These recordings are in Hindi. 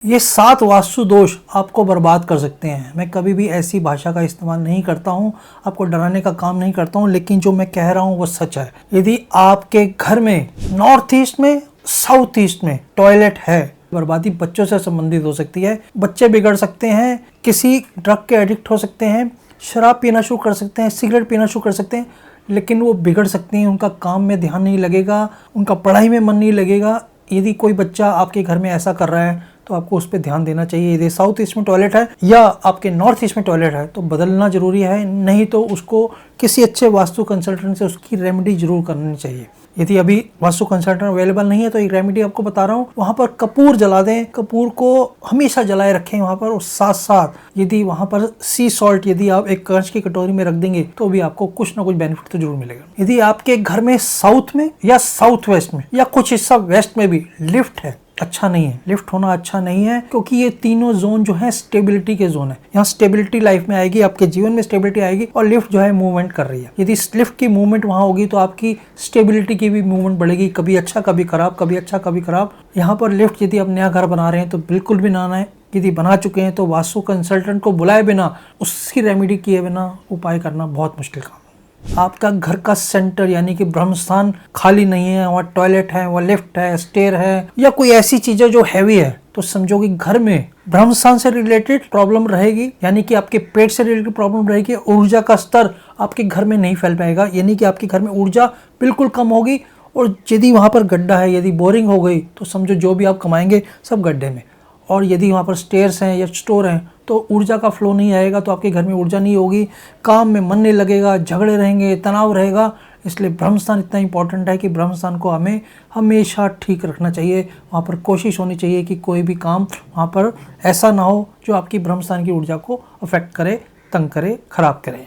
ये 7 वास्तु दोष आपको बर्बाद कर सकते हैं। मैं कभी भी ऐसी भाषा का इस्तेमाल नहीं करता हूँ, आपको डराने का काम नहीं करता हूँ, लेकिन जो मैं कह रहा हूँ वो सच है। यदि आपके घर में नॉर्थ ईस्ट में, साउथ ईस्ट में टॉयलेट है, बर्बादी बच्चों से संबंधित हो सकती है। बच्चे बिगड़ सकते हैं, किसी ड्रग के एडिक्ट हो सकते हैं, शराब पीना शुरू कर सकते हैं, सिगरेट पीना शुरू कर सकते हैं, लेकिन वो बिगड़ सकते हैं। उनका काम में ध्यान नहीं लगेगा, उनका पढ़ाई में मन नहीं लगेगा। यदि कोई बच्चा आपके घर में ऐसा कर रहा है तो आपको उस पर ध्यान देना चाहिए। यदि साउथ ईस्ट में टॉयलेट है या आपके नॉर्थ ईस्ट में टॉयलेट है तो बदलना जरूरी है, नहीं तो उसको किसी अच्छे वास्तु कंसल्टेंट से उसकी रेमेडी जरूर करनी चाहिए। यदि अभी वास्तु कंसल्टेंट अवेलेबल नहीं है तो एक रेमेडी आपको बता रहा हूँ, वहाँ पर कपूर जला दें। कपूर को हमेशा जलाए रखें वहाँ पर, और साथ साथ यदि वहाँ पर सी सॉल्ट यदि आप एक कांच की कटोरी में रख देंगे तो भी आपको कुछ ना कुछ बेनिफिट तो जरूर मिलेगा। यदि आपके घर में साउथ में या साउथ वेस्ट में या कुछ हिस्सा वेस्ट में भी लिफ्ट है, अच्छा नहीं है। लिफ्ट होना अच्छा नहीं है, क्योंकि ये तीनों जोन जो है स्टेबिलिटी के जोन है। यहाँ स्टेबिलिटी लाइफ में आएगी, आपके जीवन में स्टेबिलिटी आएगी, और लिफ्ट जो है मूवमेंट कर रही है। यदि लिफ्ट की मूवमेंट वहाँ होगी तो आपकी स्टेबिलिटी की भी मूवमेंट बढ़ेगी, कभी अच्छा कभी खराब, कभी अच्छा कभी खराब। यहाँ पर लिफ्ट यदि आप नया घर बना रहे हैं तो बिल्कुल भी ना आना है। यदि बना चुके हैं तो वास्तु कंसल्टेंट को बुलाए बिना, उसकी रेमेडी किए बिना उपाय करना बहुत मुश्किल काम है। आपका घर का सेंटर यानी कि ब्रह्म स्थान खाली नहीं है, वहाँ टॉयलेट है, वहाँ लिफ्ट है, स्टेयर है, या कोई ऐसी चीजें जो हैवी है, तो समझो कि घर में ब्रह्म स्थान से रिलेटेड प्रॉब्लम रहेगी, यानी कि आपके पेट से रिलेटेड प्रॉब्लम रहेगी। ऊर्जा का स्तर आपके घर में नहीं फैल पाएगा, यानी कि आपके घर में ऊर्जा बिल्कुल कम होगी। और यदि वहाँ पर गड्ढा है, यदि बोरिंग हो गई, तो समझो जो भी आप कमाएंगे सब गड्ढे में। और यदि वहाँ पर स्टेयर्स हैं या स्टोर हैं तो ऊर्जा का फ्लो नहीं आएगा, तो आपके घर में ऊर्जा नहीं होगी, काम में मन नहीं लगेगा, झगड़े रहेंगे, तनाव रहेगा। इसलिए ब्रह्मस्थान इतना इंपॉर्टेंट है कि ब्रह्मस्थान को हमें हमेशा ठीक रखना चाहिए। वहाँ पर कोशिश होनी चाहिए कि कोई भी काम वहाँ पर ऐसा ना हो जो आपकी ब्रह्मस्थान की ऊर्जा को अफेक्ट करे, तंग करे, खराब करे।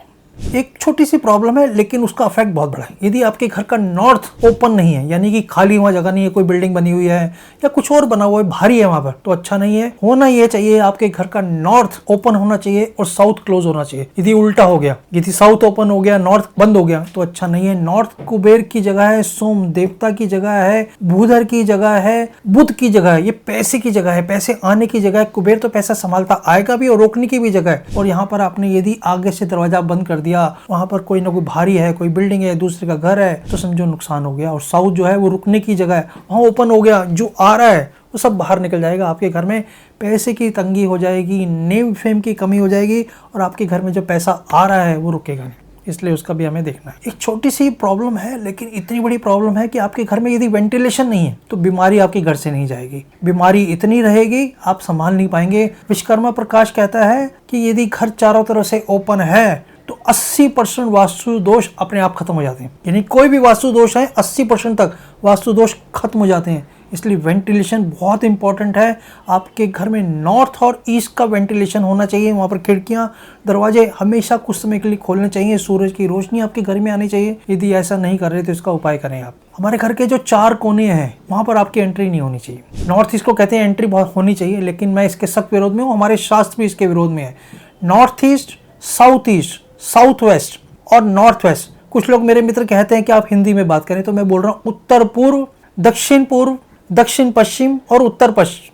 एक छोटी सी प्रॉब्लम है लेकिन उसका इफेक्ट बहुत बड़ा है। यदि आपके घर का नॉर्थ ओपन नहीं है, यानी कि खाली वहाँ जगह नहीं है, कोई बिल्डिंग बनी हुई है या कुछ और बना हुआ है, भारी है वहाँ पर, तो अच्छा नहीं है। होना ये चाहिए आपके घर का नॉर्थ ओपन होना चाहिए और साउथ क्लोज होना चाहिए। यदि उल्टा हो गया, यदि साउथ ओपन हो गया, नॉर्थ बंद हो गया, तो अच्छा नहीं है। नॉर्थ कुबेर की जगह है, सोम देवता की जगह है, भूधर की जगह है, बुध की जगह है, ये पैसे की जगह है, पैसे आने की जगह है। कुबेर तो पैसा संभालता आएगा भी और रोकने की भी जगह है। और यहाँ पर आपने यदि आगे से दरवाजा बंद कर दिया, वहां पर कोई ना कोई भारी है, कोई बिल्डिंग है, दूसरे का घर है, तो समझो नुकसान हो गया। और साउथ जो है वो रुकने की जगह है, वहां ओपन हो गया, जो आ रहा है वो सब बाहर निकल जाएगा। आपके घर में पैसे की तंगी हो जाएगी, नेम फेम की कमी हो जाएगी, और आपके घर में जो पैसा आ रहा है वो रुकेगा नहीं। इसलिए उसका भी हमें देखना है। एक छोटी सी प्रॉब्लम है लेकिन इतनी बड़ी प्रॉब्लम है कि आपके घर में यदि वेंटिलेशन नहीं है तो बीमारी आपके घर से नहीं जाएगी। बीमारी इतनी रहेगी आप संभाल नहीं पाएंगे। विश्वकर्मा प्रकाश कहता है कि यदि घर चारों तरफ से ओपन है तो 80% वास्तु दोष अपने आप खत्म हो जाते हैं। यानी कोई भी वास्तु दोष है 80% तक वास्तु दोष खत्म हो जाते हैं। इसलिए वेंटिलेशन बहुत इंपॉर्टेंट है। आपके घर में नॉर्थ और ईस्ट का वेंटिलेशन होना चाहिए। वहाँ पर खिड़कियाँ, दरवाजे हमेशा कुछ समय के लिए खोलने चाहिए। सूरज की रोशनी आपके घर में आनी चाहिए। यदि ऐसा नहीं कर रहे तो इसका उपाय करें आप। हमारे घर के जो 4 कोने हैं वहाँ पर आपकी एंट्री नहीं होनी चाहिए। नॉर्थ ईस्ट को कहते हैं एंट्री बहुत होनी चाहिए, लेकिन मैं इसके सख्त विरोध में हूँ। हमारे शास्त्र भी इसके विरोध में है। North east, south east, south west और नॉर्थ वेस्ट। कुछ लोग मेरे मित्र कहते हैं कि आप हिंदी में बात करें, तो मैं बोल रहा हूँ उत्तर पूर्व, दक्षिण पश्चिम और उत्तर पश्चिम।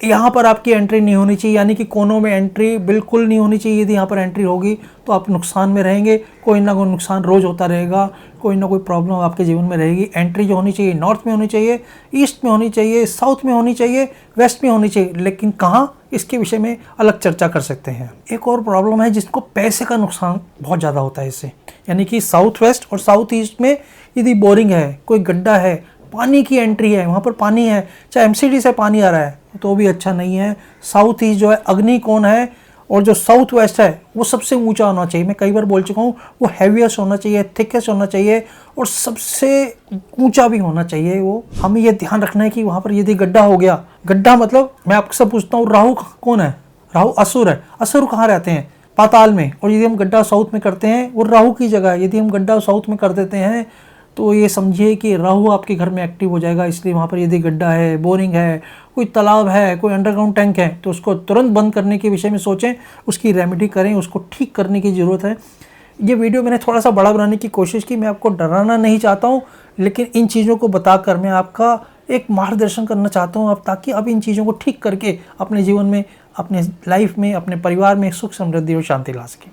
यहाँ पर आपकी एंट्री नहीं होनी चाहिए, यानी कि कोनों में एंट्री बिल्कुल नहीं होनी चाहिए। यदि यहाँ पर एंट्री होगी तो आप नुकसान में रहेंगे। कोई ना कोई नुकसान रोज होता रहेगा, कोई ना कोई प्रॉब्लम आपके जीवन में रहेगी। एंट्री जो होनी चाहिए नॉर्थ में होनी चाहिए, ईस्ट में होनी चाहिए, साउथ में होनी चाहिए, वेस्ट में होनी चाहिए। लेकिन कहाँ, इसके विषय में अलग चर्चा कर सकते हैं। एक और प्रॉब्लम है जिसको पैसे का नुकसान बहुत ज़्यादा होता है इससे, यानी कि साउथ वेस्ट और साउथ ईस्ट में यदि बोरिंग है, कोई गड्ढा है, पानी की एंट्री है, वहाँ पर पानी है, चाहे एमसीडी से पानी आ रहा है तो भी अच्छा नहीं है। साउथ ईस्ट जो है अग्निकोण है, और जो साउथ वेस्ट है वो सबसे ऊंचा होना चाहिए। मैं कई बार बोल चुका हूँ, वो हैवीएस्ट होना चाहिए, थिकेस्ट होना चाहिए, और सबसे ऊंचा भी होना चाहिए। वो हमें ये ध्यान रखना है कि वहाँ पर यदि गड्ढा हो गया, गड्ढा मतलब मैं आपसे पूछता हूँ, राहु कौन है? राहु असुर है। असुर कहाँ रहते हैं? पाताल में। और यदि हम गड्ढा साउथ में करते हैं, वो राहु की जगह है। यदि हम गड्ढा साउथ में कर देते हैं तो ये समझिए कि राहु आपके घर में एक्टिव हो जाएगा। इसलिए वहाँ पर यदि गड्ढा है, बोरिंग है, कोई तालाब है, कोई अंडरग्राउंड टैंक है, तो उसको तुरंत बंद करने के विषय में सोचें, उसकी रेमेडी करें, उसको ठीक करने की ज़रूरत है। ये वीडियो मैंने थोड़ा सा बड़ा बनाने की कोशिश की, मैं आपको डराना नहीं चाहता हूँ, लेकिन इन चीज़ों को बताकर मैं आपका एक मार्गदर्शन करना चाहता हूँ अब, ताकि अब इन चीज़ों को ठीक करके अपने जीवन में, अपने लाइफ में, अपने परिवार में सुख समृद्धि और शांति ला सकें।